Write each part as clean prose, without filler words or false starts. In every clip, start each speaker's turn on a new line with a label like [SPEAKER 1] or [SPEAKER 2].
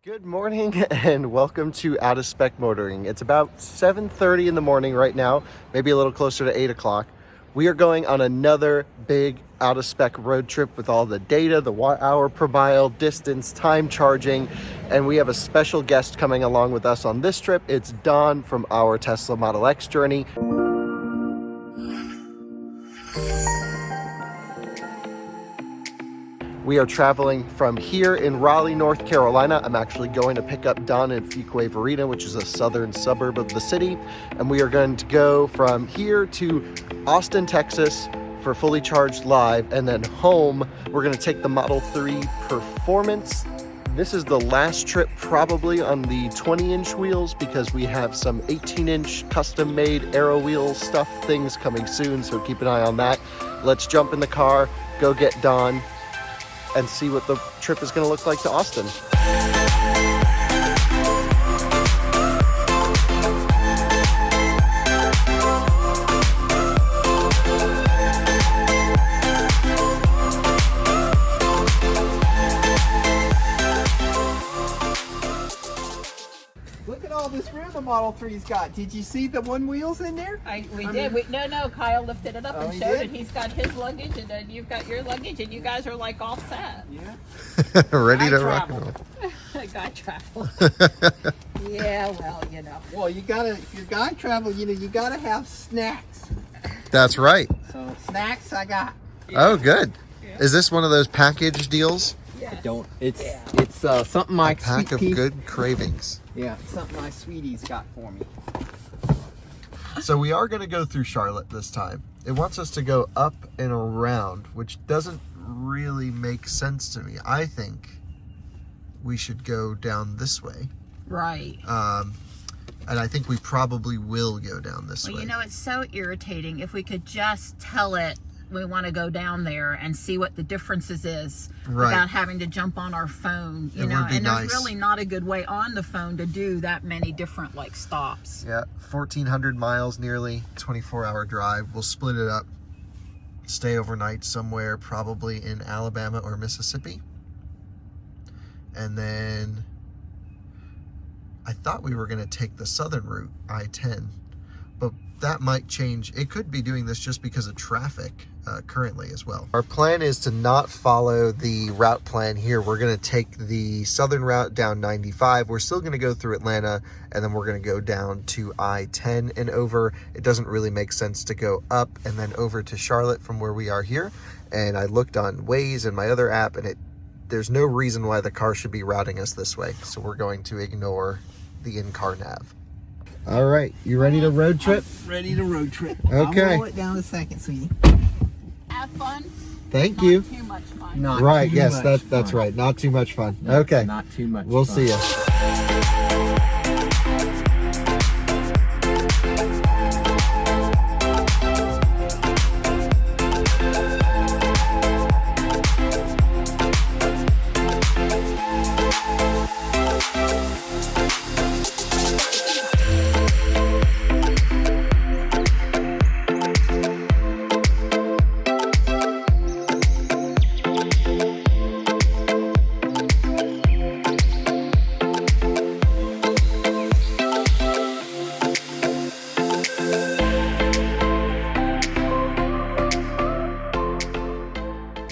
[SPEAKER 1] Good morning and welcome to Out of Spec Motoring. It's about 7:30 in the morning right now, maybe a little closer to 8 o'clock. We are going on another big Out of Spec road trip with all the data, the watt hour per mile, distance, time charging, and we have a special guest coming along with us on this trip. It's Don from our Tesla Model X journey. We are traveling from here in Raleigh, North Carolina. I'm actually going to pick up Don in Fuquay Varina, which is a southern suburb of the city. And we are going to go from here to Austin, Texas for Fully Charged Live. And then home, we're going to take the Model 3 Performance. This is the last trip probably on the 20-inch wheels because we have some 18-inch custom-made aero wheel stuff things coming soon. So keep an eye on that. Let's jump in the car, go get Don, and see what the trip is going to look like to Austin.
[SPEAKER 2] Look at all this room the Model 3's got. Did you see the one wheels in there?
[SPEAKER 3] We did. No, Kyle lifted it up and
[SPEAKER 2] he
[SPEAKER 3] showed
[SPEAKER 2] did?
[SPEAKER 3] it. He's got his luggage, and then you've got your luggage, and you guys are like all set.
[SPEAKER 2] Yeah.
[SPEAKER 1] Ready
[SPEAKER 3] Guy
[SPEAKER 1] to rock and
[SPEAKER 3] travel.
[SPEAKER 1] roll.
[SPEAKER 3] Guy travel. Yeah, well, you know.
[SPEAKER 2] Well, you gotta, if you're guy travel, you gotta have snacks.
[SPEAKER 1] That's right.
[SPEAKER 2] So snacks I got.
[SPEAKER 1] Oh, good.
[SPEAKER 3] Yeah.
[SPEAKER 1] Is this one of those package deals?
[SPEAKER 3] Yes.
[SPEAKER 2] It's something my
[SPEAKER 1] Pack of
[SPEAKER 2] sweet pea-
[SPEAKER 1] good cravings.
[SPEAKER 2] Yeah, something my sweeties got for me.
[SPEAKER 1] So we are going to go through Charlotte this time. It wants us to go up and around, which doesn't really make sense to me. I think we should go down this way.
[SPEAKER 3] Right.
[SPEAKER 1] And I think we probably will go down this
[SPEAKER 3] Well,
[SPEAKER 1] way.
[SPEAKER 3] you know, it's so irritating. If we could just tell it we want to go down there and see what the differences is
[SPEAKER 1] Right.
[SPEAKER 3] without having to jump on our phone, you
[SPEAKER 1] It
[SPEAKER 3] know,
[SPEAKER 1] would be
[SPEAKER 3] and
[SPEAKER 1] nice.
[SPEAKER 3] there's really not a good way on the phone to do that many different like stops.
[SPEAKER 1] Yeah, 1,400 miles nearly, 24-hour drive. We'll split it up, stay overnight somewhere, probably in Alabama or Mississippi. And then I thought we were going to take the southern route, I-10, but that might change. It could be doing this just because of traffic currently as well. Our plan is to not follow the route plan here. We're going to take the southern route down 95. We're still going to go through Atlanta, and then we're going to go down to I-10 and over. It doesn't really make sense to go up and then over to Charlotte from where we are here. And I looked on Waze and my other app, and there's no reason why the car should be routing us this way. So we're going to ignore the in-car nav. All right, you ready to road trip?
[SPEAKER 2] Ready to road trip.
[SPEAKER 1] Okay.
[SPEAKER 2] I'll roll it down a second, sweetie.
[SPEAKER 3] Have fun.
[SPEAKER 1] Thank
[SPEAKER 3] Not
[SPEAKER 1] you.
[SPEAKER 3] too much fun.
[SPEAKER 2] Not
[SPEAKER 1] Right,
[SPEAKER 2] too
[SPEAKER 1] yes,
[SPEAKER 2] much
[SPEAKER 1] that's
[SPEAKER 2] fun.
[SPEAKER 1] right. Not too much fun.
[SPEAKER 2] No,
[SPEAKER 1] Okay,
[SPEAKER 2] Not too much
[SPEAKER 1] we'll
[SPEAKER 2] fun.
[SPEAKER 1] see you.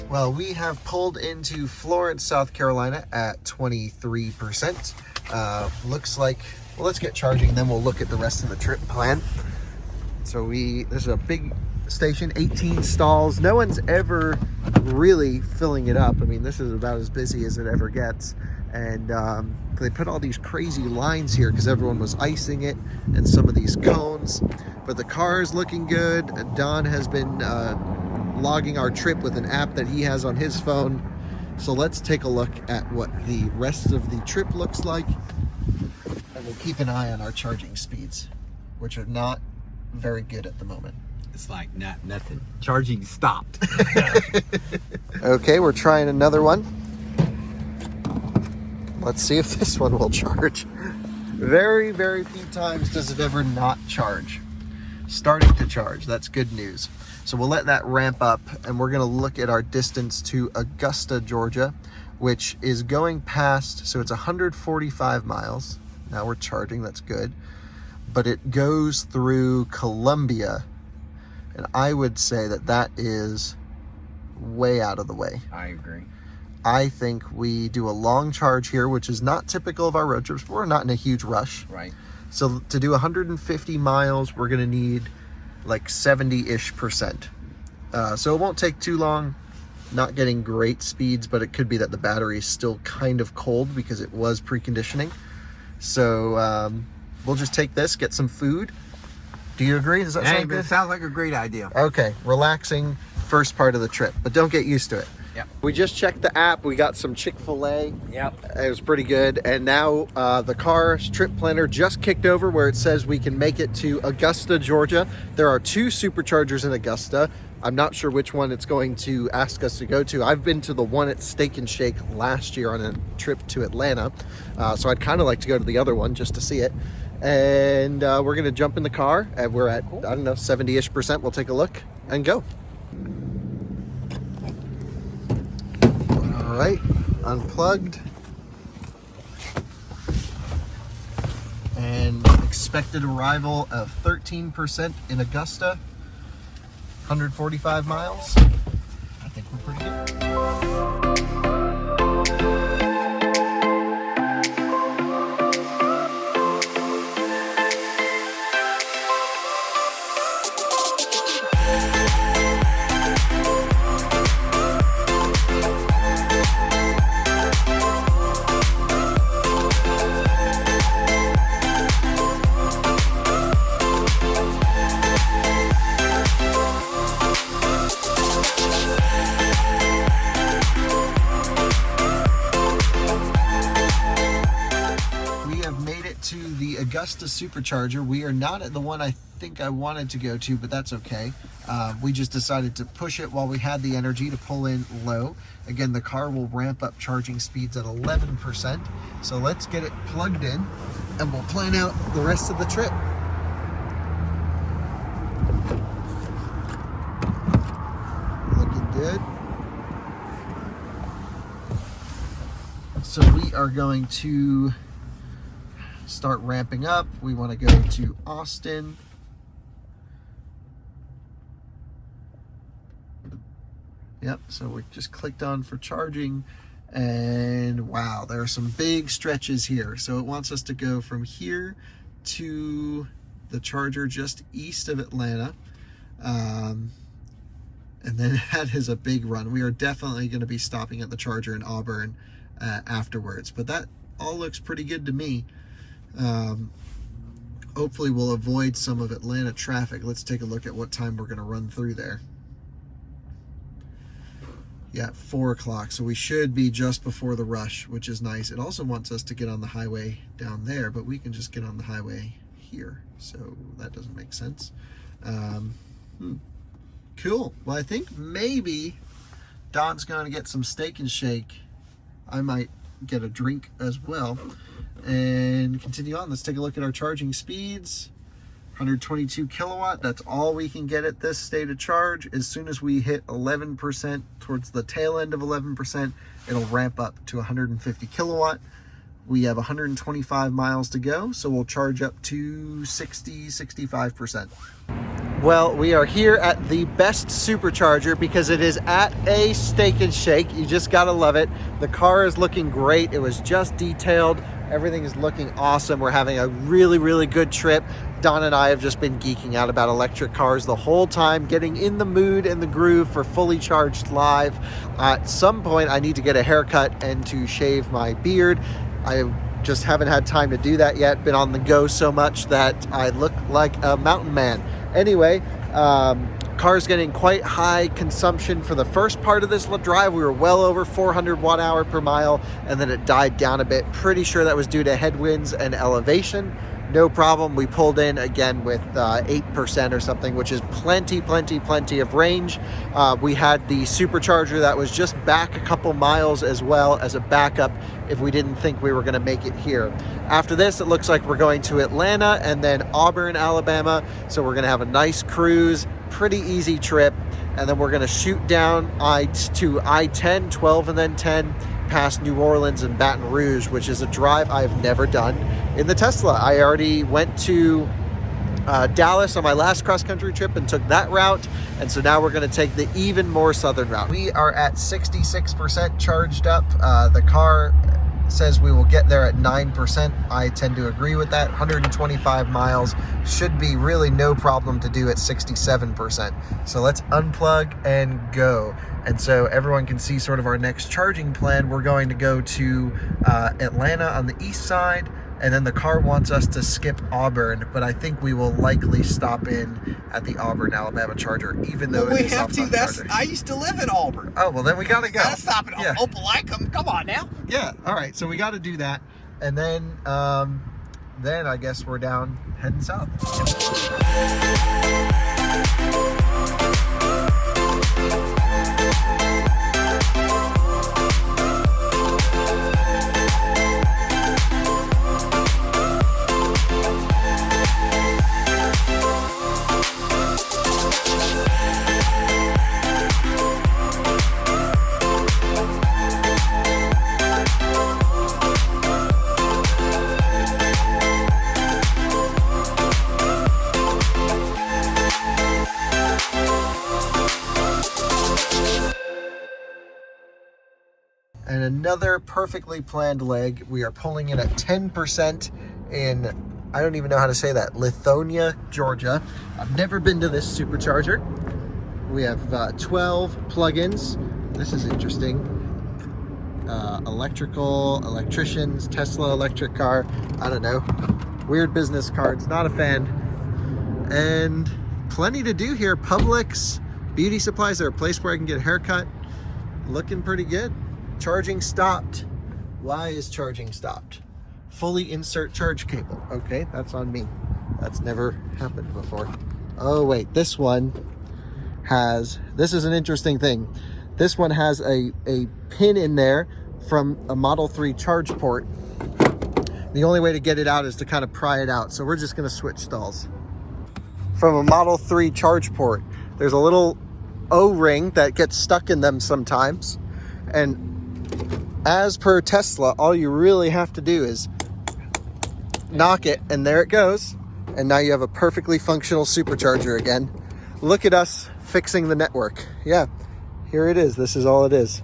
[SPEAKER 1] Well, we have pulled into Florence, South Carolina at 23%. Looks like, well, let's get charging, then we'll look at the rest of the trip plan. So this is a big station, 18 stalls. No one's ever really filling it up. I mean, this is about as busy as it ever gets. And they put all these crazy lines here because everyone was icing it and some of these cones. But the car is looking good. Don has been logging our trip with an app that he has on his phone. So let's take a look at what the rest of the trip looks like. And we'll keep an eye on our charging speeds, which are not very good at the moment.
[SPEAKER 2] It's like nothing. Charging stopped.
[SPEAKER 1] Okay, we're trying another one. Let's see if this one will charge. Very, very few times does it ever not charge. Starting to charge, that's good news. So we'll let that ramp up, and we're gonna look at our distance to Augusta, Georgia. which is going past, so it's 145 miles. Now we're charging, that's good. But it goes through Columbia, and I would say that that is way out of the way.
[SPEAKER 2] I agree.
[SPEAKER 1] I think we do a long charge here, which is not typical of our road trips, but we're not in a huge rush.
[SPEAKER 2] Right.
[SPEAKER 1] So to do 150 miles, we're gonna need like 70-ish%. So it won't take too long. Not getting great speeds, but it could be that the battery is still kind of cold because it was preconditioning. So we'll just take this, get some food. Do you agree? Does that sound good?
[SPEAKER 2] It sounds like a great idea.
[SPEAKER 1] Okay, relaxing first part of the trip, but don't get used to it.
[SPEAKER 2] Yep.
[SPEAKER 1] We just checked the app. We got some Chick-fil-A.
[SPEAKER 2] Yep.
[SPEAKER 1] It was pretty good. And now the car's trip planner just kicked over where it says we can make it to Augusta, Georgia. There are 2 superchargers in Augusta. I'm not sure which one it's going to ask us to go to. I've been to the one at Steak and Shake last year on a trip to Atlanta. So I'd kind of like to go to the other one just to see it. And we're going to jump in the car. And we're at, I don't know, 70-ish%. We'll take a look and go. All right, unplugged. And expected arrival of 13% in Augusta. 145 miles. I think we're pretty good. Augusta Supercharger. We are not at the one I think I wanted to go to, but that's okay. We just decided to push it while we had the energy to pull in low. Again, the car will ramp up charging speeds at 11%. So let's get it plugged in and we'll plan out the rest of the trip. Looking good. So we are going to start ramping up. We want to go to Austin. Yep, so we just clicked on for charging, and wow, there are some big stretches here. So it wants us to go from here to the charger just east of Atlanta. And then that is a big run. We are definitely going to be stopping at the charger in Auburn afterwards, but that all looks pretty good to me. Hopefully we'll avoid some of Atlanta traffic. Let's take a look at what time we're going to run through there. Yeah, 4 o'clock. So we should be just before the rush, which is nice. It also wants us to get on the highway down there, but we can just get on the highway here. So that doesn't make sense. Cool. Well, I think maybe Don's going to get some Steak and Shake. I might get a drink as well. And continue on. Let's take a look at our charging speeds. 122 kilowatt. That's all we can get at this state of charge. As soon as we hit 11%, towards the tail end of 11%, it'll ramp up to 150 kilowatt. We have 125 miles to go, so we'll charge up to 65%. Well, we are here at the best supercharger because it is at a Steak and Shake. You just gotta love it. The car is looking great. It was just detailed. Everything is looking awesome. We're having a really, really good trip. Don and I have just been geeking out about electric cars the whole time, getting in the mood and the groove for fully charged live. At some point, I need to get a haircut and to shave my beard. I just haven't had time to do that yet. Been on the go so much that I look like a mountain man. Anyway, car's getting quite high consumption for the first part of this drive. We were well over 400 watt hour per mile, and then it died down a bit. Pretty sure that was due to headwinds and elevation. No problem. We pulled in again with 8% or something, which is plenty of range. We had the supercharger that was just back a couple miles as well as a backup if we didn't think we were going to make it here. After this, it looks like we're going to Atlanta and then Auburn, Alabama. So we're going to have a nice cruise, pretty easy trip. And then we're going to shoot down to I-10, 12 and then 10, past New Orleans and Baton Rouge, which is a drive I've never done in the Tesla. I already went to Dallas on my last cross-country trip and took that route, and so now we're going to take the even more southern route. We are at 66% charged up. The car says we will get there at 9%. I tend to agree with that. 125 miles should be really no problem to do at 67%. So let's unplug and go. And so everyone can see sort of our next charging plan. We're going to go to Atlanta on the east side, and then the car wants us to skip Auburn, but I think we will likely stop in at the Auburn, Alabama charger, even though
[SPEAKER 2] we
[SPEAKER 1] it is
[SPEAKER 2] have to.
[SPEAKER 1] That's
[SPEAKER 2] I used to live in Auburn.
[SPEAKER 1] Oh, well, then we gotta go.
[SPEAKER 2] Gotta stop at Opelika. Come on now.
[SPEAKER 1] Yeah. All right. So we got to do that, and then I guess we're down heading south. And another perfectly planned leg. We are pulling in at 10% in, I don't even know how to say that, Lithonia, Georgia. I've never been to this supercharger. We have 12 plugins. This is interesting. Electricians, Tesla electric car. I don't know. Weird business cards, not a fan. And plenty to do here. Publix, beauty supplies. There's a place where I can get a haircut. Looking pretty good. Charging stopped. Why is charging stopped? Fully insert charge cable. Okay, that's on me. That's never happened before. Oh wait, this one has, this is an interesting thing. This one has a pin in there from a Model 3 charge port. The only way to get it out is to kind of pry it out. So we're just gonna switch stalls. From a Model 3 charge port, there's a little O-ring that gets stuck in them sometimes. And as per Tesla, all you really have to do is knock it, and there it goes. And now you have a perfectly functional supercharger again. Look at us fixing the network. Yeah, here it is. This is all it is.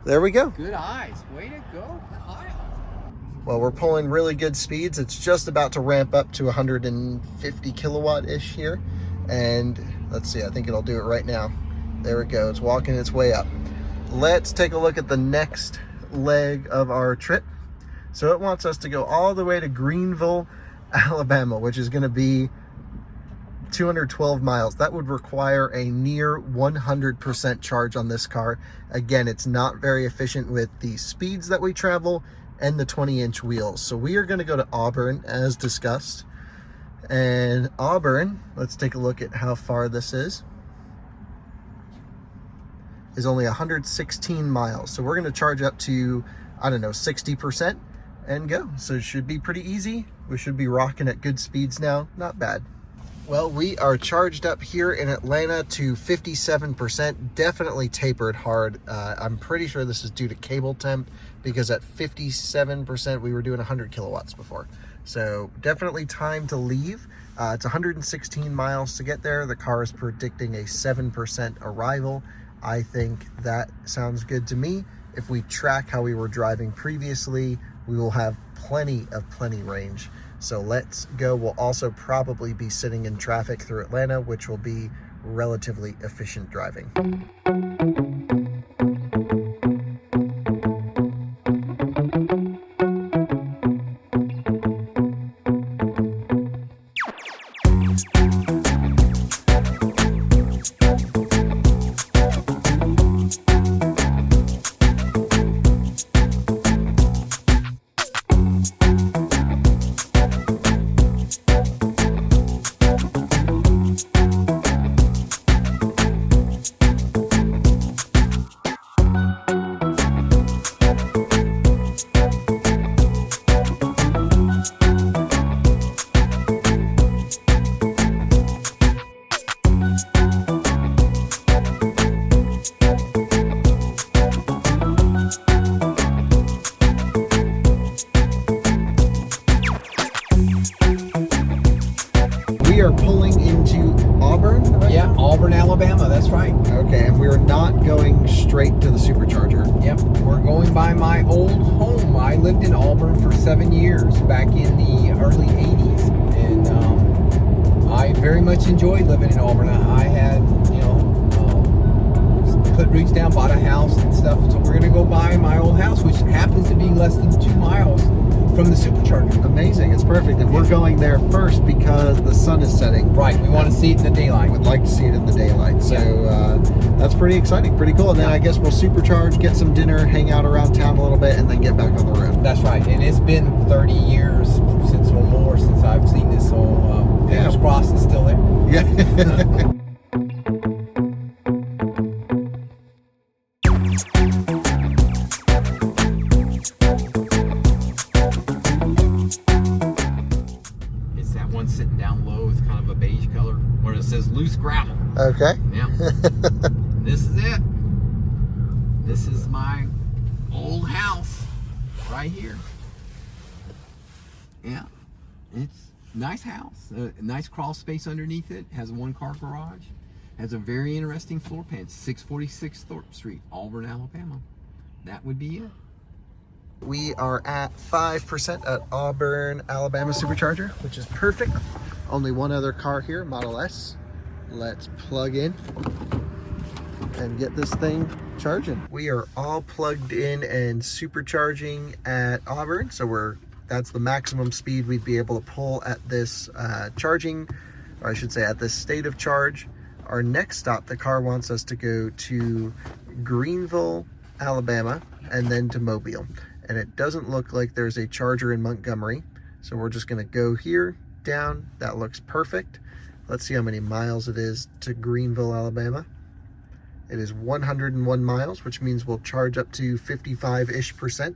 [SPEAKER 1] There we go.
[SPEAKER 2] Good eyes. Way to go, Kyle.
[SPEAKER 1] Well, we're pulling really good speeds. It's just about to ramp up to 150 kilowatt-ish here. And let's see, I think it'll do it right now. There it goes, walking its way up. Let's take a look at the next leg of our trip. So it wants us to go all the way to Greenville, Alabama, which is going to be 212 miles. That would require a near 100% charge on this car. Again, it's not very efficient with the speeds that we travel and the 20-inch wheels. So we are going to go to Auburn, as discussed. And Auburn, let's take a look at how far this is only 116 miles. So we're going to charge up to, I don't know, 60% and go. So it should be pretty easy. We should be rocking at good speeds now. Not bad. Well, we are charged up here in Atlanta to 57%. Definitely tapered hard. I'm pretty sure this is due to cable temp, because at 57% we were doing 100 kilowatts before. So definitely time to leave. It's 116 miles to get there. The car is predicting a 7% arrival. I think that sounds good to me. If we track how we were driving previously, we will have plenty range. So let's go. We'll also probably be sitting in traffic through Atlanta, which will be relatively efficient driving. we are pulling into Auburn. Right
[SPEAKER 2] Yeah,
[SPEAKER 1] now?
[SPEAKER 2] Auburn, Alabama. That's right.
[SPEAKER 1] Okay, and we're not going straight to the Supercharger.
[SPEAKER 2] Yep, we're going by my old home. I lived in Auburn for 7 years back in the early 80s. And I very much enjoyed living in Auburn. I had, put roots down, bought a house and stuff. So we're going to go by my old house, which happens to be less than 2 miles from the Supercharger.
[SPEAKER 1] Amazing, it's perfect. And we're going there first because the sun is setting.
[SPEAKER 2] Right, we want to see it in the daylight.
[SPEAKER 1] Would like to see it in the daylight. So that's pretty exciting, pretty cool. And then I guess we'll supercharge, get some dinner, hang out around town a little bit, and then get back on the road.
[SPEAKER 2] That's right, and it's been 30 years since or more since I've seen this, so fingers crossed it's still there.
[SPEAKER 1] Yeah.
[SPEAKER 2] It's that one sitting down low. It's kind of a beige color, where it says loose gravel.
[SPEAKER 1] Okay.
[SPEAKER 2] Yeah. This is it. This is my old house right here. Yeah. It's a nice house. A nice crawl space underneath it. Has a 1-car garage. Has a very interesting floor plan. 646 Thorpe Street, Auburn, Alabama. That would be it.
[SPEAKER 1] We are at 5% at Auburn, Alabama Supercharger, which is perfect. Only one other car here, Model S. Let's plug in and get this thing charging. We are all plugged in and supercharging at Auburn, so that's the maximum speed we'd be able to pull at this charging, or I should say at this state of charge. Our next stop, the car wants us to go to Greenville, Alabama, and then to Mobile. And it doesn't look like there's a charger in Montgomery, so we're just gonna go here, down. That looks perfect. Let's see how many miles it is to Greenville, Alabama. It is 101 miles, which means we'll charge up to 55-ish%.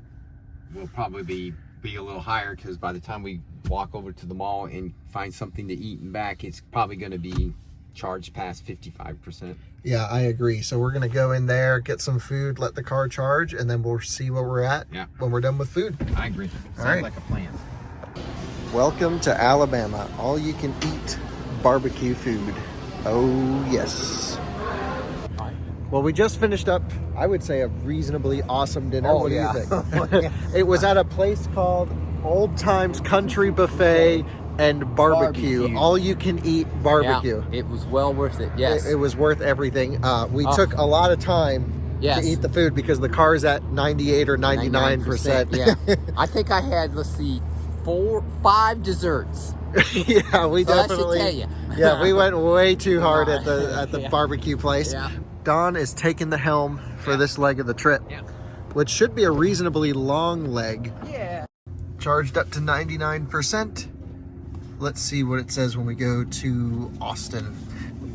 [SPEAKER 2] We'll probably be a little higher, because by the time we walk over to the mall and find something to eat and back, it's probably going to be charged past 55%.
[SPEAKER 1] Yeah, I agree. So we're gonna go in there, get some food, let the car charge, and then we'll see where we're at when we're done with food.
[SPEAKER 2] I agree. Sounds
[SPEAKER 1] right.
[SPEAKER 2] like a plan.
[SPEAKER 1] Welcome to Alabama. All you can eat barbecue food. Oh, yes.
[SPEAKER 2] All right.
[SPEAKER 1] Well, we just finished up, I would say, a reasonably awesome dinner.
[SPEAKER 2] Oh,
[SPEAKER 1] what do
[SPEAKER 2] yeah.
[SPEAKER 1] you think? It was at a place called Old Times Country Buffet and Barbecue. All you can eat barbecue.
[SPEAKER 2] Yeah, it was well worth it. Yes.
[SPEAKER 1] It was worth everything. We took a lot of time to eat the food because the car's at 98 or 99%.
[SPEAKER 2] Yeah. I think I had, let's see, 5 desserts.
[SPEAKER 1] Yeah, we
[SPEAKER 2] So
[SPEAKER 1] definitely.
[SPEAKER 2] that should tell you.
[SPEAKER 1] Yeah, we went way too hard at the barbecue place.
[SPEAKER 2] Yeah.
[SPEAKER 1] Don is taking the helm for this leg of the trip, which should be a reasonably long leg.
[SPEAKER 2] Yeah.
[SPEAKER 1] Charged up to 99%. Let's see what it says when we go to Austin.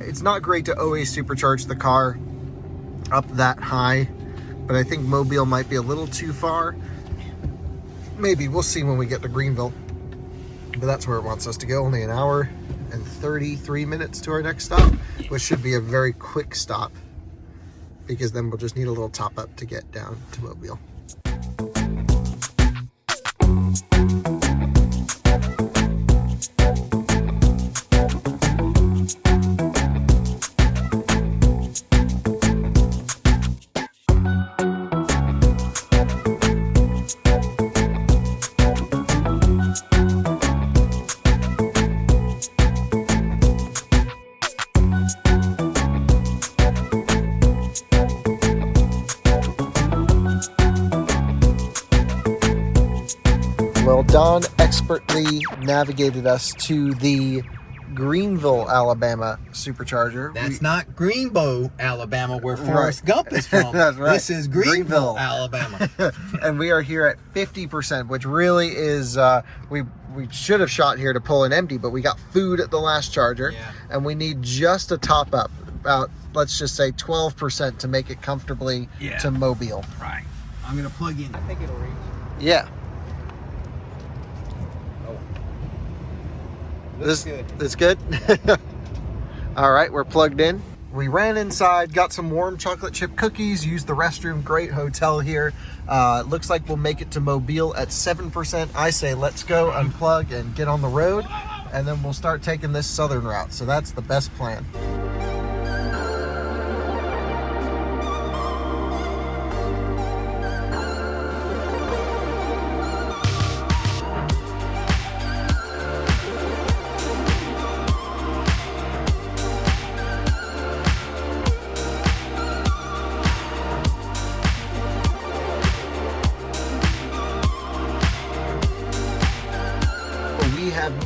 [SPEAKER 1] It's not great to always supercharge the car up that high, but I think Mobile might be a little too far. Maybe, we'll see when we get to Greenville. But that's where it wants us to go. Only an hour and 33 minutes to our next stop, which should be a very quick stop, because then we'll just need a little top up to get down to Mobile. Well, Don expertly navigated us to the Greenville, Alabama Supercharger.
[SPEAKER 2] That's not Greenville, Alabama, where Forrest Gump is from.
[SPEAKER 1] That's right.
[SPEAKER 2] This is Greenville, Alabama.
[SPEAKER 1] And we are here at 50%, which really is, we should have shot here to pull an empty, but we got food at the last charger, and we need just a top up, about, let's just say 12% to make it comfortably to Mobile.
[SPEAKER 2] Right. I'm going to plug in. I think it'll reach.
[SPEAKER 1] Yeah.
[SPEAKER 2] Looks good.
[SPEAKER 1] It's good? All right, we're plugged in. We ran inside, got some warm chocolate chip cookies, used the restroom. Great hotel here. Looks like we'll make it to Mobile at 7%. I say let's go unplug and get on the road and then we'll start taking this southern route. So that's the best plan.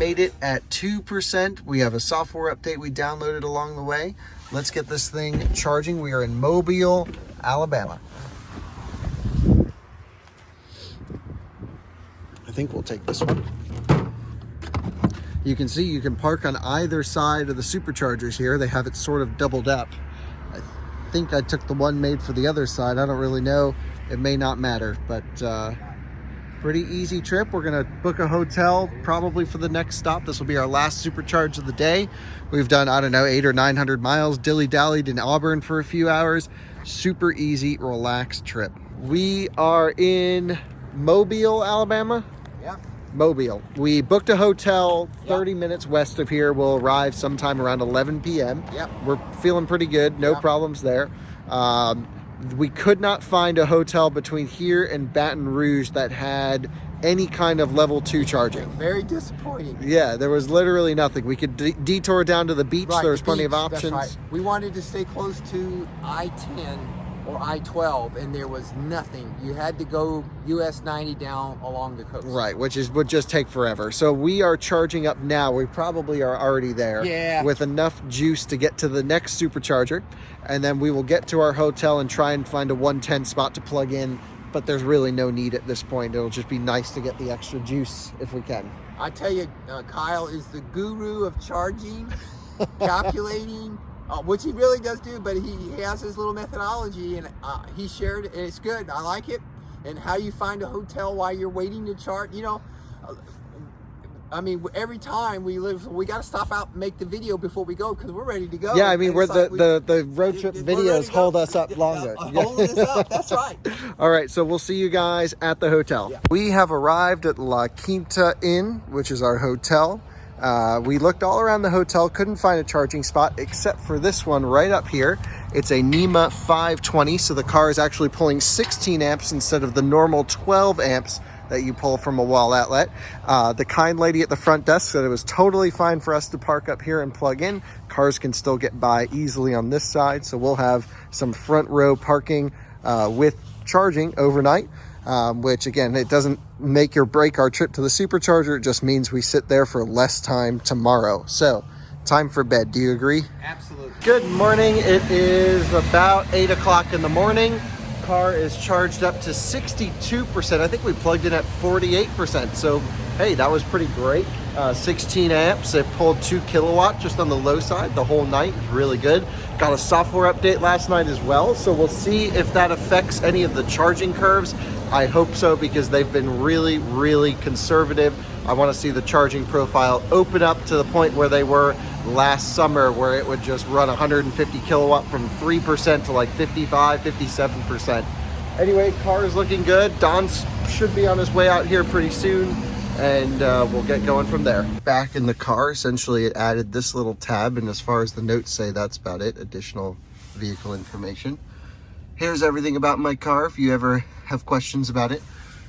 [SPEAKER 1] Made it at 2%. We have a software update we downloaded along the way. Let's get this thing charging. We are in Mobile, Alabama. I think we'll take this one. You can see you can park on either side of the superchargers here. They have it sort of doubled up. I think I took the one made for the other side. I don't really know. It may not matter, but pretty easy trip. We're gonna book a hotel probably for the next stop. This will be our last supercharge of the day. We've done, I don't know, 800 or 900 miles, dilly-dallied in Auburn for a few hours. Super easy, relaxed trip. We are in Mobile, Alabama.
[SPEAKER 2] Yeah.
[SPEAKER 1] Mobile. We booked a hotel 30 minutes west of here. We'll arrive sometime around 11 p.m.
[SPEAKER 2] Yep.
[SPEAKER 1] We're feeling pretty good. No problems there. We could not find a hotel between here and Baton Rouge that had any kind of level 2 charging.
[SPEAKER 2] Very disappointing.
[SPEAKER 1] Yeah, there was literally nothing. We could detour down to the beach.
[SPEAKER 2] Right,
[SPEAKER 1] There was
[SPEAKER 2] the
[SPEAKER 1] plenty
[SPEAKER 2] beach,
[SPEAKER 1] of options.
[SPEAKER 2] that's right. We wanted to stay close to I-10 or I-12, and there was nothing. You had to go US 90 down along the coast.
[SPEAKER 1] Right, which would just take forever. So we are charging up now. We probably are already there.
[SPEAKER 2] Yeah.
[SPEAKER 1] With enough juice to get to the next supercharger. And then we will get to our hotel and try and find a 110 spot to plug in. But there's really no need at this point. It'll just be nice to get the extra juice if we can.
[SPEAKER 2] I tell you, Kyle is the guru of charging, calculating, which he really does do, but he has his little methodology, and he shared it, and it's good. I like it. And how you find a hotel while you're waiting to charge, you know, I mean, every time we got to stop out and make the video before we go because we're ready to go.
[SPEAKER 1] Yeah, I mean,
[SPEAKER 2] and
[SPEAKER 1] the road trip videos hold us up longer.
[SPEAKER 2] Holding us up, that's right.
[SPEAKER 1] All right, so we'll see you guys at the hotel.
[SPEAKER 2] Yeah.
[SPEAKER 1] We have arrived at La Quinta Inn, which is our hotel. We looked all around the hotel, couldn't find a charging spot except for this one right up here. It's a NEMA 520, so the car is actually pulling 16 amps instead of the normal 12 amps that you pull from a wall outlet. The kind lady at the front desk said it was totally fine for us to park up here and plug in. Cars can still get by easily on this side, so we'll have some front row parking with charging overnight, which again, it doesn't make or break our trip to the supercharger. It just means we sit there for less time tomorrow. So time for bed. Do you agree?
[SPEAKER 2] Absolutely.
[SPEAKER 1] Good morning. It is about 8 o'clock in the morning. Car is charged up to 62%. I think we plugged in at 48%. So, hey, that was pretty great. 16 amps. It pulled 2 kilowatt just on the low side the whole night. Really good. Got a software update last night as well. So we'll see if that affects any of the charging curves. I hope so, because they've been really, really conservative. I want to see the charging profile open up to the point where they were last summer, where it would just run 150 kilowatt from 3% to like 55, 57%. Anyway, car is looking good. Don should be on his way out here pretty soon, and we'll get going from there. Back in the car, essentially it added this little tab, and as far as the notes say, that's about it. Additional vehicle information. Here's everything about my car if you ever have questions about it.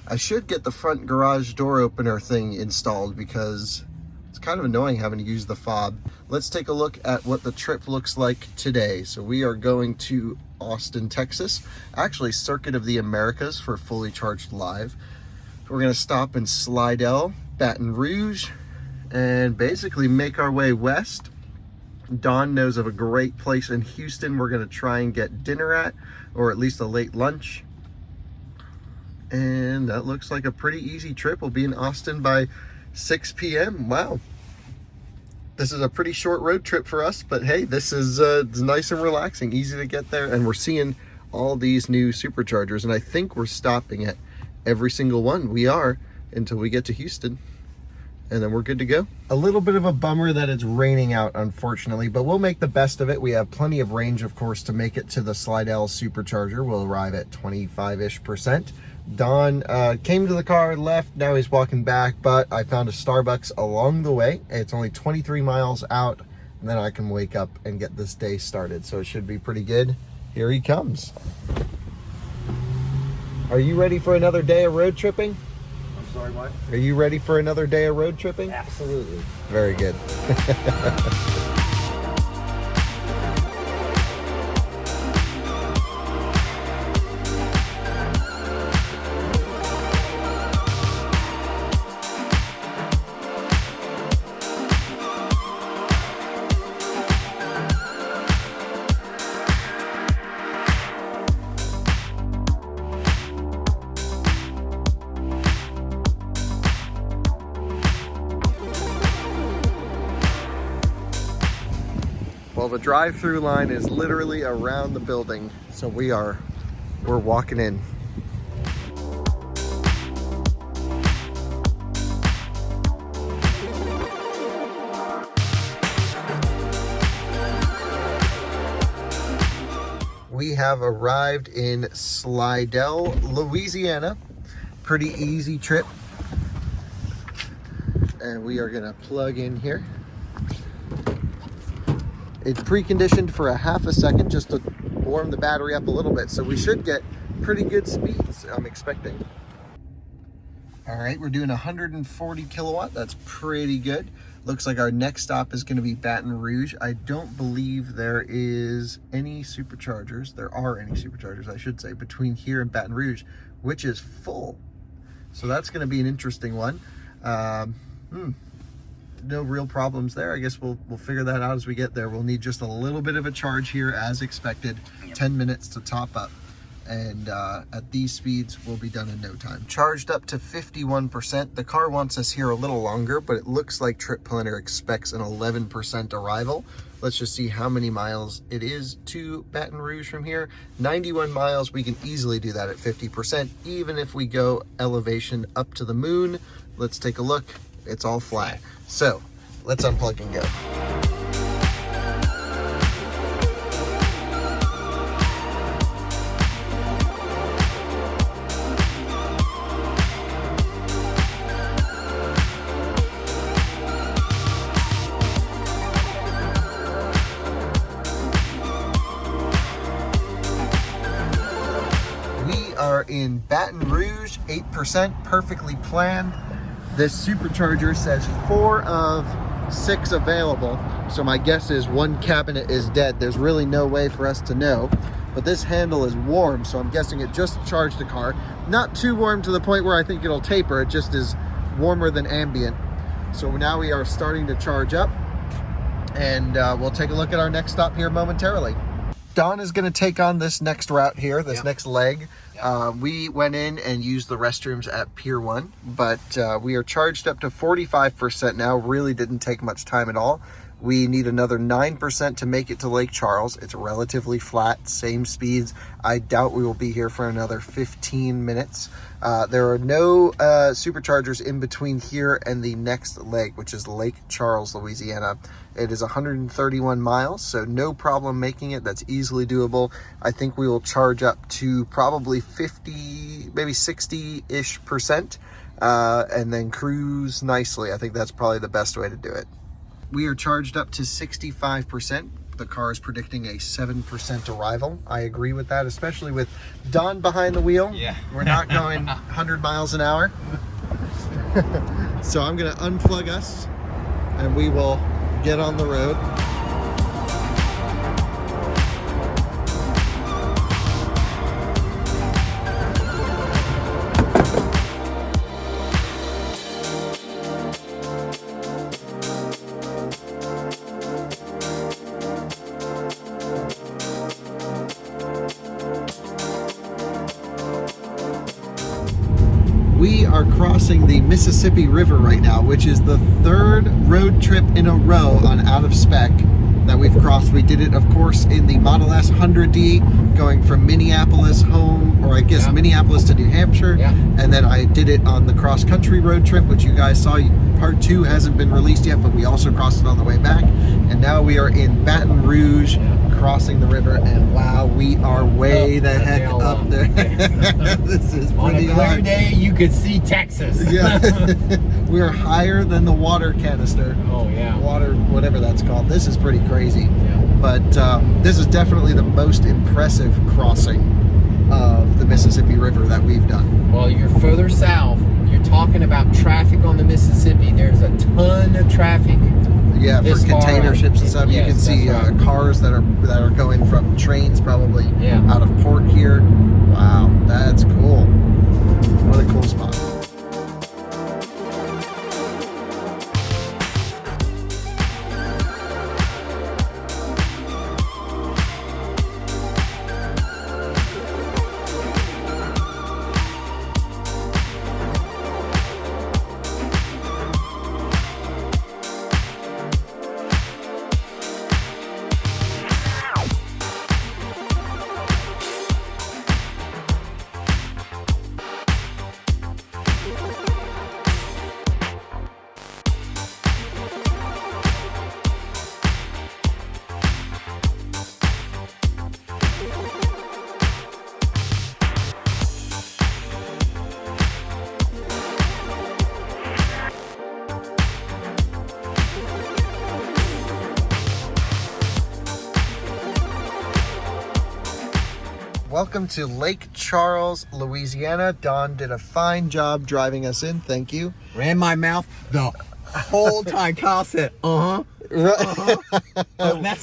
[SPEAKER 1] I should get the front garage door opener thing installed because it's kind of annoying having to use the fob. Let's take a look at what the trip looks like today. So we are going to Austin, Texas, actually Circuit of the Americas for Fully Charged Live. We're gonna stop in Slidell, Baton Rouge, and basically make our way west. Dawn knows of a great place in Houston we're gonna try and get dinner at, or at least a late lunch. And that looks like a pretty easy trip. We'll be in Austin by 6 p.m. Wow. This is a pretty short road trip for us, but hey, this is it's nice and relaxing, easy to get there, and we're seeing all these new superchargers, and I think we're stopping at every single one. We are, until we get to Houston, and then we're good to go. A little bit of a bummer that it's raining out, unfortunately, but we'll make the best of it. We have plenty of range, of course, to make it to the Slidell supercharger. We'll arrive at 25-ish%. Don came to the car, left, now he's walking back, but I found a Starbucks along the way. It's only 23 miles out, and then I can wake up and get this day started, so it should be pretty good. Here he comes. Are you ready for another day of road tripping?
[SPEAKER 4] I'm sorry, what?
[SPEAKER 1] Are you ready for another day of road tripping?
[SPEAKER 4] Absolutely.
[SPEAKER 1] Very good. Well, the drive-through line is literally around the building, so we're walking in. We have arrived in Slidell, Louisiana. Pretty easy trip. And we are gonna plug in here. It's preconditioned for a half a second just to warm the battery up a little bit. So we should get pretty good speeds, I'm expecting. All right, we're doing 140 kilowatt. That's pretty good. Looks like our next stop is gonna be Baton Rouge. I don't believe there is any superchargers. There are any superchargers, I should say, between here and Baton Rouge, which is full. So that's gonna be an interesting one. No real problems there. I guess we'll figure that out as we get there. We'll need just a little bit of a charge here as expected. 10 minutes to top up. And at these speeds, we'll be done in no time. Charged up to 51%. The car wants us here a little longer, but it looks like Trip Planner expects an 11% arrival. Let's just see how many miles it is to Baton Rouge from here. 91 miles, we can easily do that at 50%, even if we go elevation up to the moon. Let's take a look. It's all flat. So let's unplug and go. We are in Baton Rouge, 8%, perfectly planned. This supercharger says 4 of 6 available, so my guess is one cabinet is dead. There's really no way for us to know, but this handle is warm, so I'm guessing it just charged the car. Not too warm to the point where I think it'll taper, it just is warmer than ambient. So now we are starting to charge up, and we'll take a look at our next stop here momentarily. Don is gonna take on this next route here, this next leg. We went in and used the restrooms at Pier 1, but we are charged up to 45% now. Really didn't take much time at all. We need another 9% to make it to Lake Charles. It's relatively flat, same speeds. I doubt we will be here for another 15 minutes. There are no superchargers in between here and the next leg, which is Lake Charles, Louisiana. It is 131 miles, so no problem making it. That's easily doable. I think we will charge up to probably 50, maybe 60-ish%, and then cruise nicely. I think that's probably the best way to do it. We are charged up to 65%. The car is predicting a 7% arrival. I agree with that, especially with Don behind the wheel.
[SPEAKER 4] Yeah.
[SPEAKER 1] We're not going 100 miles an hour. So I'm gonna unplug us and we will get on the road. We are crossing the Mississippi River right now, which is the 3rd road trip in a row on Out of Spec that we've crossed. We did it, of course, in the Model S 100D, going from Minneapolis home, or I guess Minneapolis to New Hampshire. And then I did it on the cross-country road trip, which you guys saw. Part 2 hasn't been released yet, but we also crossed it on the way back. And now we are in Baton Rouge, crossing the river, and wow, we are way the heck up there. This is pretty
[SPEAKER 2] On a clear
[SPEAKER 1] hard.
[SPEAKER 2] day, you could see Texas.
[SPEAKER 1] Yeah, we're higher than the water canister.
[SPEAKER 2] Oh yeah.
[SPEAKER 1] Water, whatever that's called. This is pretty crazy.
[SPEAKER 2] Yeah.
[SPEAKER 1] But this is definitely the most impressive crossing of the Mississippi River that we've done.
[SPEAKER 2] Well, you're further south. You're talking about traffic on the Mississippi. There's a ton of traffic.
[SPEAKER 1] Yeah, for
[SPEAKER 2] This far
[SPEAKER 1] container
[SPEAKER 2] out.
[SPEAKER 1] ships and stuff, you
[SPEAKER 2] Yes,
[SPEAKER 1] can see
[SPEAKER 2] that's right.
[SPEAKER 1] cars that are going from trains probably
[SPEAKER 2] Yeah.
[SPEAKER 1] out of port here. Wow, that's cool. What a cool spot. Welcome to Lake Charles, Louisiana. Don did a fine job driving us in. Thank you.
[SPEAKER 2] Ran my mouth the whole time. Kyle said, that's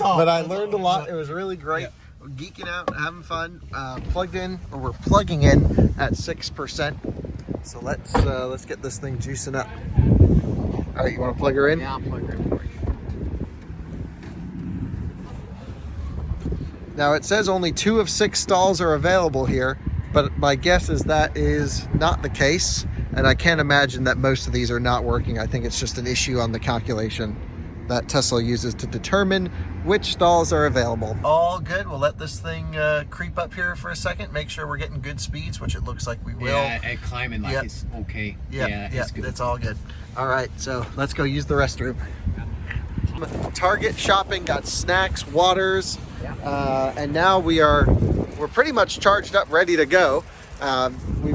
[SPEAKER 2] all.
[SPEAKER 1] But I learned a lot. It was really great. We're geeking out, having fun. We're plugging in at 6%. So let's get this thing juicing up. All right, you want to plug her in?
[SPEAKER 2] Yeah, I'll plug her in for you.
[SPEAKER 1] Now it says only 2 of 6 stalls are available here, but my guess is that is not the case, and I can't imagine that most of these are not working. I think it's just an issue on the calculation that Tesla uses to determine which stalls are available. All good. We'll let this thing creep up here for a second, make sure we're getting good speeds, which it looks like we will.
[SPEAKER 2] Yeah, and climbing like
[SPEAKER 1] Yep.
[SPEAKER 2] it's okay.
[SPEAKER 1] Yeah,
[SPEAKER 2] it's good.
[SPEAKER 1] it's all good. All right, so let's go use the restroom. Target shopping, got snacks, waters, and now we're pretty much charged up, ready to go. We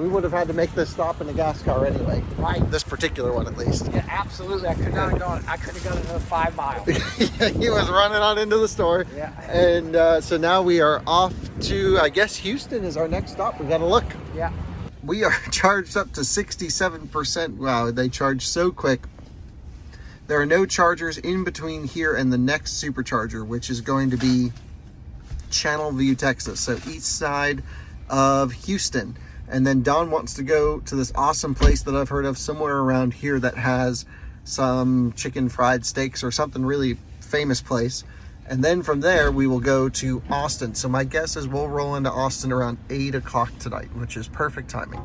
[SPEAKER 1] would have had to make this stop in the gas car anyway.
[SPEAKER 4] Right.
[SPEAKER 1] This particular one, at least.
[SPEAKER 4] Yeah, absolutely. I could not have gone. I could have gone another 5 miles.
[SPEAKER 1] Yeah, he was running on into the store.
[SPEAKER 4] Yeah.
[SPEAKER 1] And so now we are off to, I guess, Houston is our next stop. We got to look.
[SPEAKER 4] Yeah.
[SPEAKER 1] We are charged up to 67%. Wow, they charge so quick. There are no chargers in between here and the next supercharger, which is going to be Channelview, Texas. So east side of Houston. And then Don wants to go to this awesome place that I've heard of somewhere around here that has some chicken fried steaks or something really famous place. And then from there, we will go to Austin. So my guess is we'll roll into Austin around 8 o'clock tonight, which is perfect timing.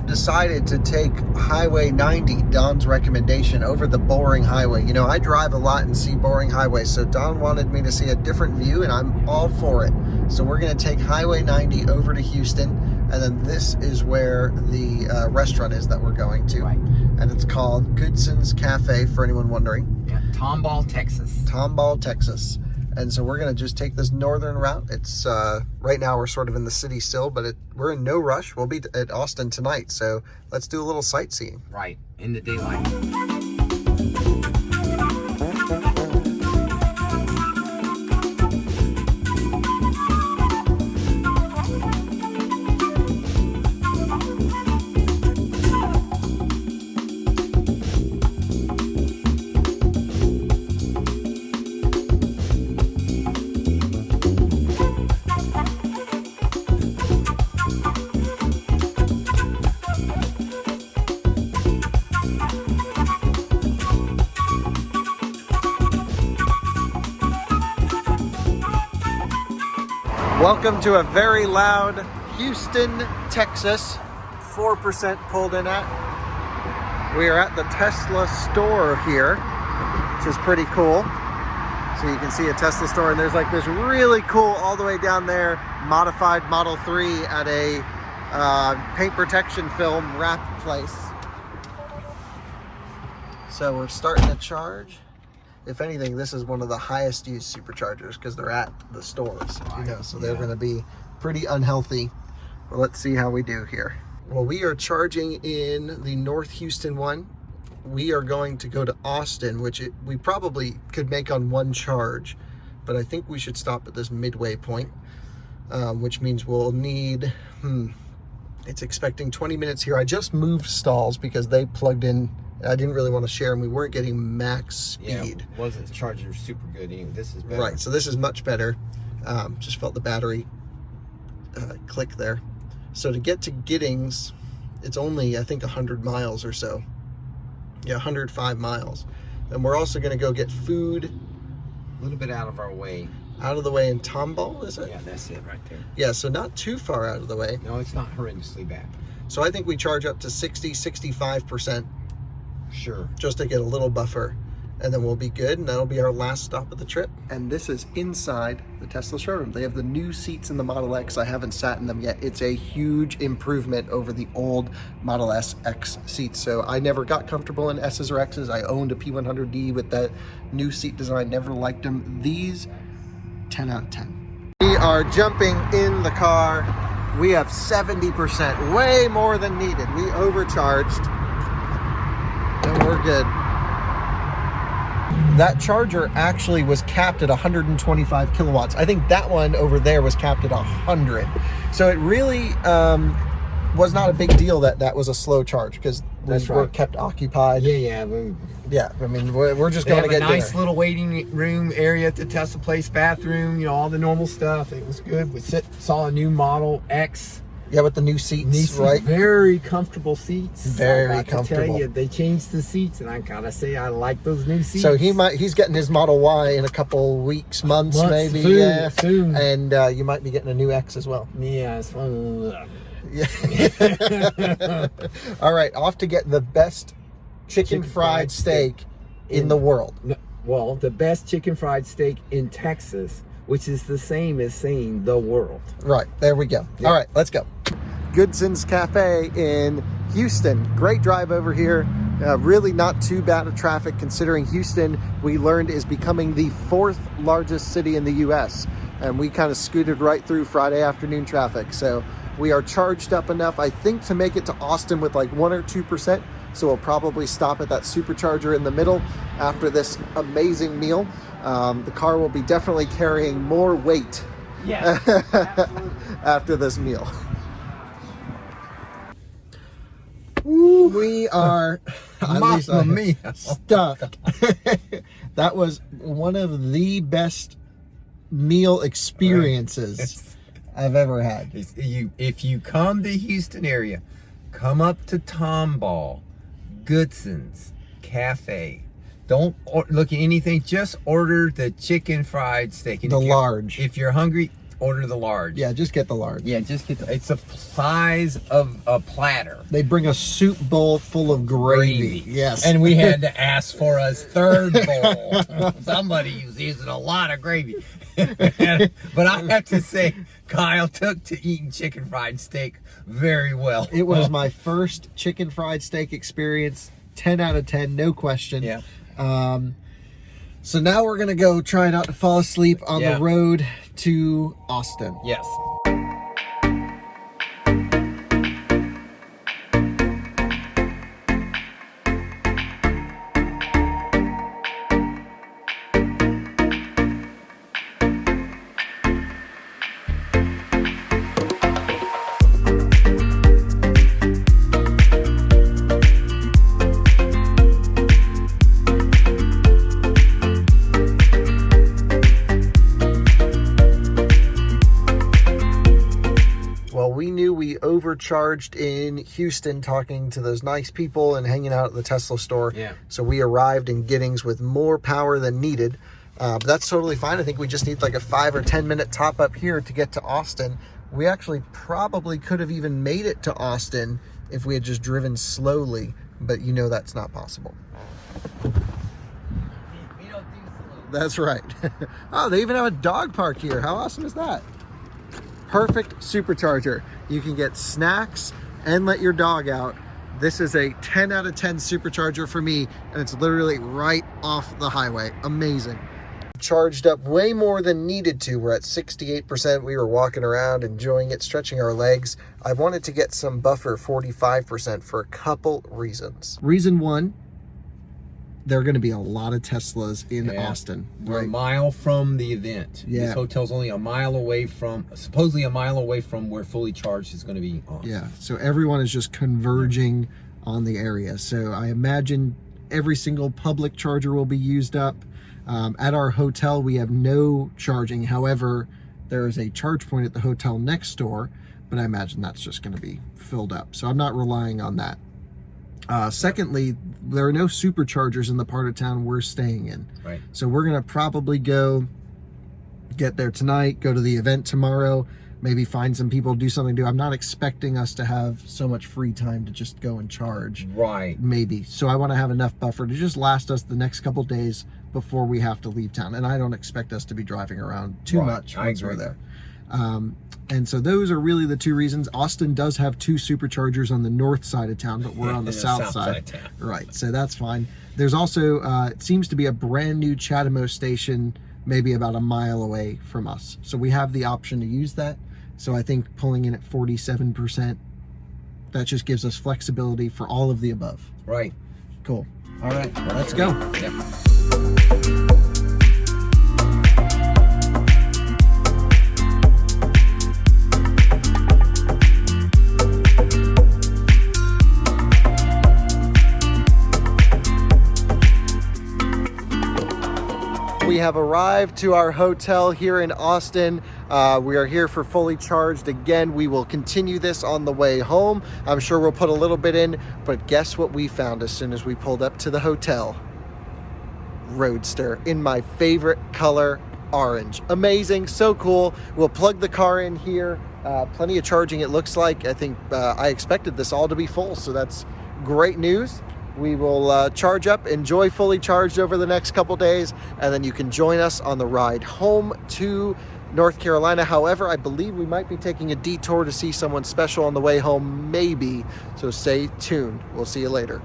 [SPEAKER 1] Decided to take Highway 90, Don's recommendation, over the boring highway. You know, I drive a lot and see boring highways, so Don wanted me to see a different view, and I'm all for it. So we're going to take Highway 90 over to Houston, and then this is where the restaurant is that we're going to.
[SPEAKER 2] Right.
[SPEAKER 1] And it's called Goodson's Cafe, for anyone wondering.
[SPEAKER 2] Yeah, Tomball, Texas.
[SPEAKER 1] Tomball, Texas. And so we're going to just take this northern route. It's right now we're sort of in the city still, but we're in no rush. We'll be at Austin tonight, so let's do a little sightseeing.
[SPEAKER 2] Right, in the daylight.
[SPEAKER 1] Welcome to a very loud Houston, Texas. 4% pulled in at. We are at the Tesla store here, which is pretty cool. So you can see a Tesla store, and there's like this really cool all the way down there modified Model 3 at a paint protection film wrap place. So we're starting to charge. If anything, this is one of the highest used superchargers because they're at the stores, you know, so they're going to be pretty unhealthy. But let's see how we do here. Well, we are charging in the North Houston one. We are going to go to Austin, which we probably could make on one charge, but I think we should stop at this midway point, which means we'll need, it's expecting 20 minutes here. I just moved stalls because they plugged in. I didn't really want to share them. We weren't getting max speed.
[SPEAKER 2] Yeah, it wasn't charging super good anyway. This is better.
[SPEAKER 1] Right, so this is much better. Just felt the battery click there. So to get to Giddings, it's only, I think, 100 miles or so. Yeah, 105 miles. And we're also going to go get food.
[SPEAKER 2] A little bit out of our way.
[SPEAKER 1] Out of the way in Tomball, is it?
[SPEAKER 2] Yeah, that's it right there.
[SPEAKER 1] Yeah, so not too far out of the way.
[SPEAKER 2] No, it's not horrendously bad.
[SPEAKER 1] So I think we charge up to 60-65%.
[SPEAKER 2] Sure.
[SPEAKER 1] Just to get a little buffer, and then we'll be good, and that'll be our last stop of the trip. And this is inside the Tesla showroom. They have the new seats in the Model X. I haven't sat in them yet. It's a huge improvement over the old Model S X seats. So I never got comfortable in S's or X's. I owned a P100D with that new seat design. Never liked them. These, 10 out of 10. We are jumping in the car. We have 70%, way more than needed. We overcharged. And we're good. That charger actually was capped at 125 kilowatts. I think that one over there was capped at 100. So it really was not a big deal that was a slow charge because we're kept occupied.
[SPEAKER 2] Yeah.
[SPEAKER 1] Yeah, I mean, we're just going to get
[SPEAKER 2] dinner. They have a nice
[SPEAKER 1] dinner.
[SPEAKER 2] little waiting room area at the Tesla place, bathroom, you know, all the normal stuff. It was good. We saw a new Model X.
[SPEAKER 1] Yeah, with the new seats, right?
[SPEAKER 2] Very comfortable seats.
[SPEAKER 1] Very comfortable.
[SPEAKER 2] Tell you, they changed the seats, and I gotta say I like those new seats.
[SPEAKER 1] So he's getting his Model Y in a couple weeks, months maybe.
[SPEAKER 2] Soon.
[SPEAKER 1] And you might be getting a new X as well.
[SPEAKER 2] Yeah.
[SPEAKER 1] Yeah. All right, off to get the best chicken fried steak in the world.
[SPEAKER 2] Well, the best chicken fried steak in Texas, which is the same as saying the world.
[SPEAKER 1] Right, there we go. Yeah. All right, let's go. Goodson's Cafe in Houston. Great drive over here. Really not too bad of traffic considering Houston, we learned, is becoming the 4th largest city in the U.S. And we kind of scooted right through Friday afternoon traffic. So we are charged up enough, I think, to make it to Austin with like 1 or 2%. So we'll probably stop at that supercharger in the middle after this amazing meal. The car will be definitely carrying more weight after this meal. We are stuffed. That was one of the best meal experiences I've ever had.
[SPEAKER 2] If you come to Houston area, come up to Tomball, Goodson's Cafe. Don't look at anything. Just order the chicken fried steak. And
[SPEAKER 1] large.
[SPEAKER 2] If you're hungry, order the large.
[SPEAKER 1] Yeah, just get the large.
[SPEAKER 2] Yeah, just get it's the size of a platter.
[SPEAKER 1] They bring a soup bowl full of gravy. Yes.
[SPEAKER 2] And we had to ask for a third bowl. Somebody was using a lot of gravy. But I have to say, Kyle took to eating chicken fried steak very well.
[SPEAKER 1] It was my first chicken fried steak experience. 10 out of 10, no question.
[SPEAKER 2] Yeah.
[SPEAKER 1] So now we're gonna go try not to fall asleep on the road to Austin.
[SPEAKER 2] Yes.
[SPEAKER 1] Overcharged in Houston talking to those nice people and hanging out at the Tesla store.
[SPEAKER 2] Yeah.
[SPEAKER 1] So we arrived in Giddings with more power than needed. But that's totally fine. I think we just need like a 5 or 10 minute top up here to get to Austin. We actually probably could have even made it to Austin if we had just driven slowly, but you know that's not possible.
[SPEAKER 2] We don't do slow.
[SPEAKER 1] That's right. Oh, they even have a dog park here. How awesome is that? Perfect supercharger. You can get snacks and let your dog out. This is a 10 out of 10 supercharger for me, and it's literally right off the highway. Amazing. Charged up way more than needed to. We're at 68%. We were walking around, enjoying it, stretching our legs. I wanted to get some buffer, 45%, for a couple reasons. Reason one, there are going to be a lot of Teslas in Austin.
[SPEAKER 2] We're a mile from the event.
[SPEAKER 1] Yeah.
[SPEAKER 2] This hotel's only a mile away from, supposedly a mile away from where Fully Charged is going to be on.
[SPEAKER 1] Yeah, so everyone is just converging on the area. So I imagine every single public charger will be used up. At our hotel, we have no charging. However, there is a charge point at the hotel next door, but I imagine that's just going to be filled up. So I'm not relying on that. Secondly, there are no superchargers in the part of town we're staying in.
[SPEAKER 2] Right.
[SPEAKER 1] So we're going to probably go get there tonight, go to the event tomorrow, maybe find some people, do something to do. I'm not expecting us to have so much free time to just go and charge.
[SPEAKER 2] Right.
[SPEAKER 1] Maybe. So I want to have enough buffer to just last us the next couple days before we have to leave town. And I don't expect us to be driving around too much once we're there. And so those are really the two reasons. Austin does have 2 superchargers on the north side of town, but we're on the south side of town. Right, so that's fine. There's also, it seems to be a brand new Chatamo station, maybe about a mile away from us. So we have the option to use that. So I think pulling in at 47%, that just gives us flexibility for all of the above.
[SPEAKER 2] Right.
[SPEAKER 1] Cool. All right, let's go.
[SPEAKER 2] Yep.
[SPEAKER 1] We have arrived to our hotel here in Austin. We are here for Fully Charged. Again, we will continue this on the way home. I'm sure we'll put a little bit in, but guess what we found as soon as we pulled up to the hotel? Roadster in my favorite color, orange. Amazing, so cool. We'll plug the car in here. Plenty of charging, it looks like. I think I expected this all to be full, so that's great news. We will charge up, enjoy Fully Charged over the next couple days, and then you can join us on the ride home to North Carolina. However, I believe we might be taking a detour to see someone special on the way home, maybe. So stay tuned. We'll see you later.